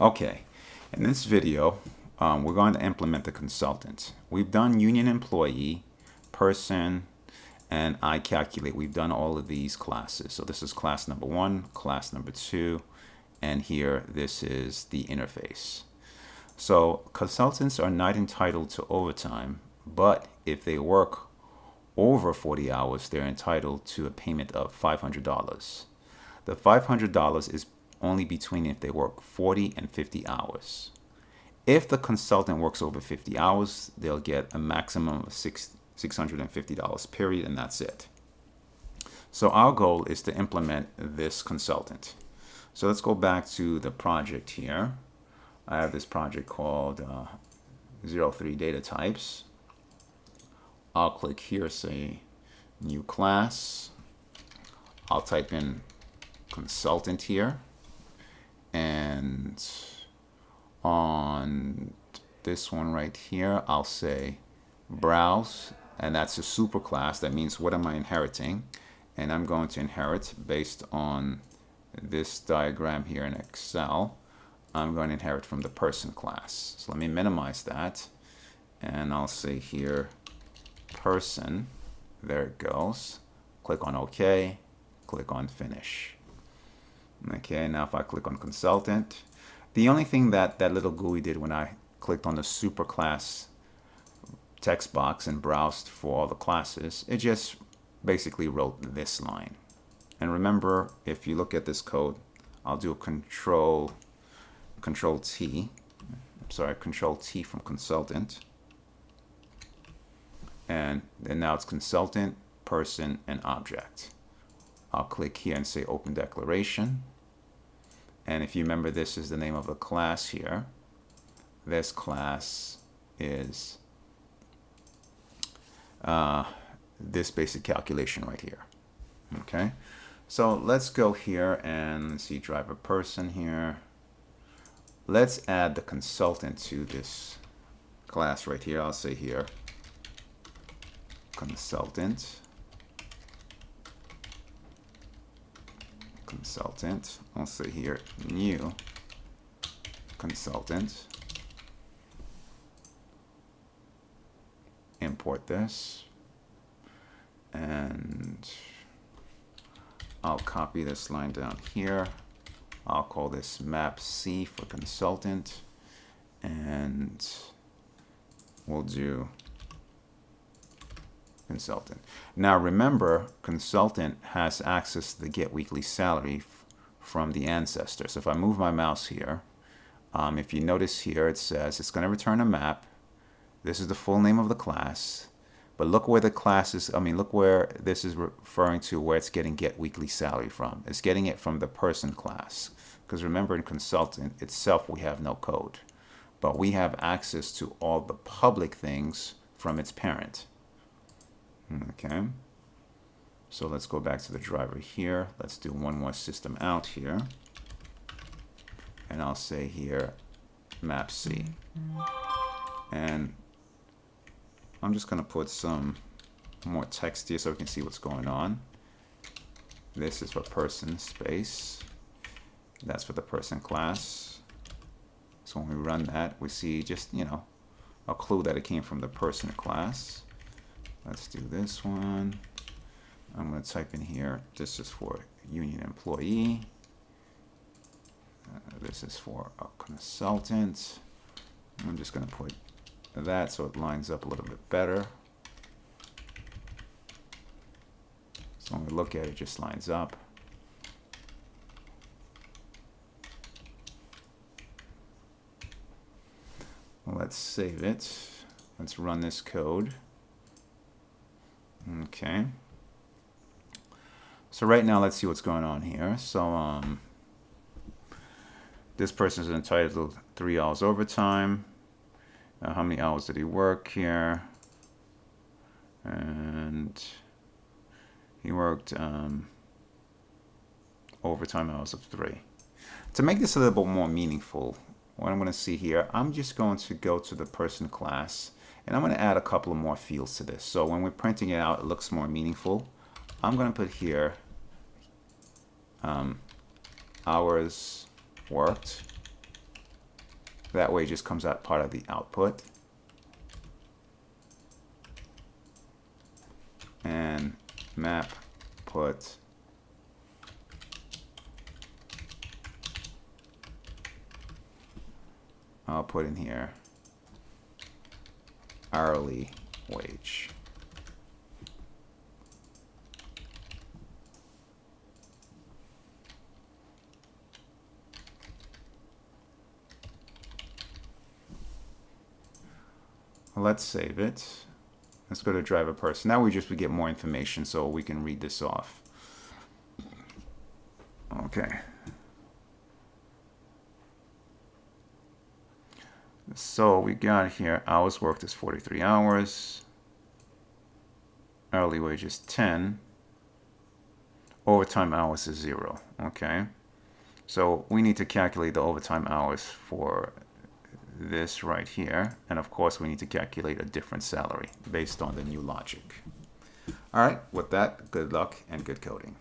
Okay, in this video, we're going to implement the consultant. We've done union employee, person, and iCalculate. We've done all of these classes. So this is class number 1, class number 2, and here this is the interface. So consultants are not entitled to overtime, but if they work over 40 hours, they're entitled to a payment of $500. The $500 is only between if they work 40 and 50 hours. If the consultant works over 50 hours, they'll get a maximum of $650 period, and that's it. So our goal is to implement this consultant. So let's go back to the project here. I have this project called 03 data types. I'll click here, say new class. I'll type in consultant here, and on this one right here I'll say browse, and that's a super class. That means what am I inheriting, and I'm going to inherit based on this diagram here in Excel. I'm going to inherit from the person class. So let me minimize that, and I'll say here person. There it goes. Click on OK, click on finish. Okay, now if I click on consultant, the only thing that little GUI did when I clicked on the superclass text box and browsed for all the classes, it just basically wrote this line. And remember, if you look at this code, I'll do a control T from consultant, and then now it's consultant, person, and object. I'll click here and say open declaration. And if you remember, this is the name of the class here. This class is this basic calculation right here. Okay, so let's go here and see driver person here. Let's add the consultant to this class right here. I'll say here consultant. I'll say here new consultant. Import this, and I'll copy this line down here. I'll call this map C for consultant, and we'll do consultant. Now remember, consultant has access to the get weekly salary from the ancestor. So if I move my mouse here, if you notice here, it says it's going to return a map. This is the full name of the class, but look where the class is. Look where this is referring to, where it's getting get weekly salary from. It's getting it from the person class, because remember, in consultant itself we have no code, but we have access to all the public things from its parent. Okay, so let's go back to the driver here. Let's do one more system out here, and I'll say here map C, and I'm just going to put some more text here so we can see what's going on. This is for person space. That's for the person class. So when we run that, we see just, a clue that it came from the person class. Let's do this one. I'm going to type in here, this is for union employee. This is for a consultant. I'm just going to put that so it lines up a little bit better. So when we look at it, it just lines up. Let's save it. Let's run this code. Okay. So right now, let's see what's going on here. So this person is entitled to 3 hours overtime. How many hours did he work here? And he worked overtime hours of 3. To make this a little bit more meaningful, what I'm going to see here, I'm just going to go to the person class, and I'm going to add a couple of more fields to this. So when we're printing it out, it looks more meaningful. I'm going to put here hours worked, That way it just comes out part of the output. And map put I'll put in here hourly wage. Let's save it. Let's go to driver person. Now we get more information so we can read this off. Okay. So we got here hours worked is 43 hours. Hourly wage is 10. Overtime hours is 0. Okay. So we need to calculate the overtime hours for this right here. And of course, we need to calculate a different salary based on the new logic. All right. With that, good luck and good coding.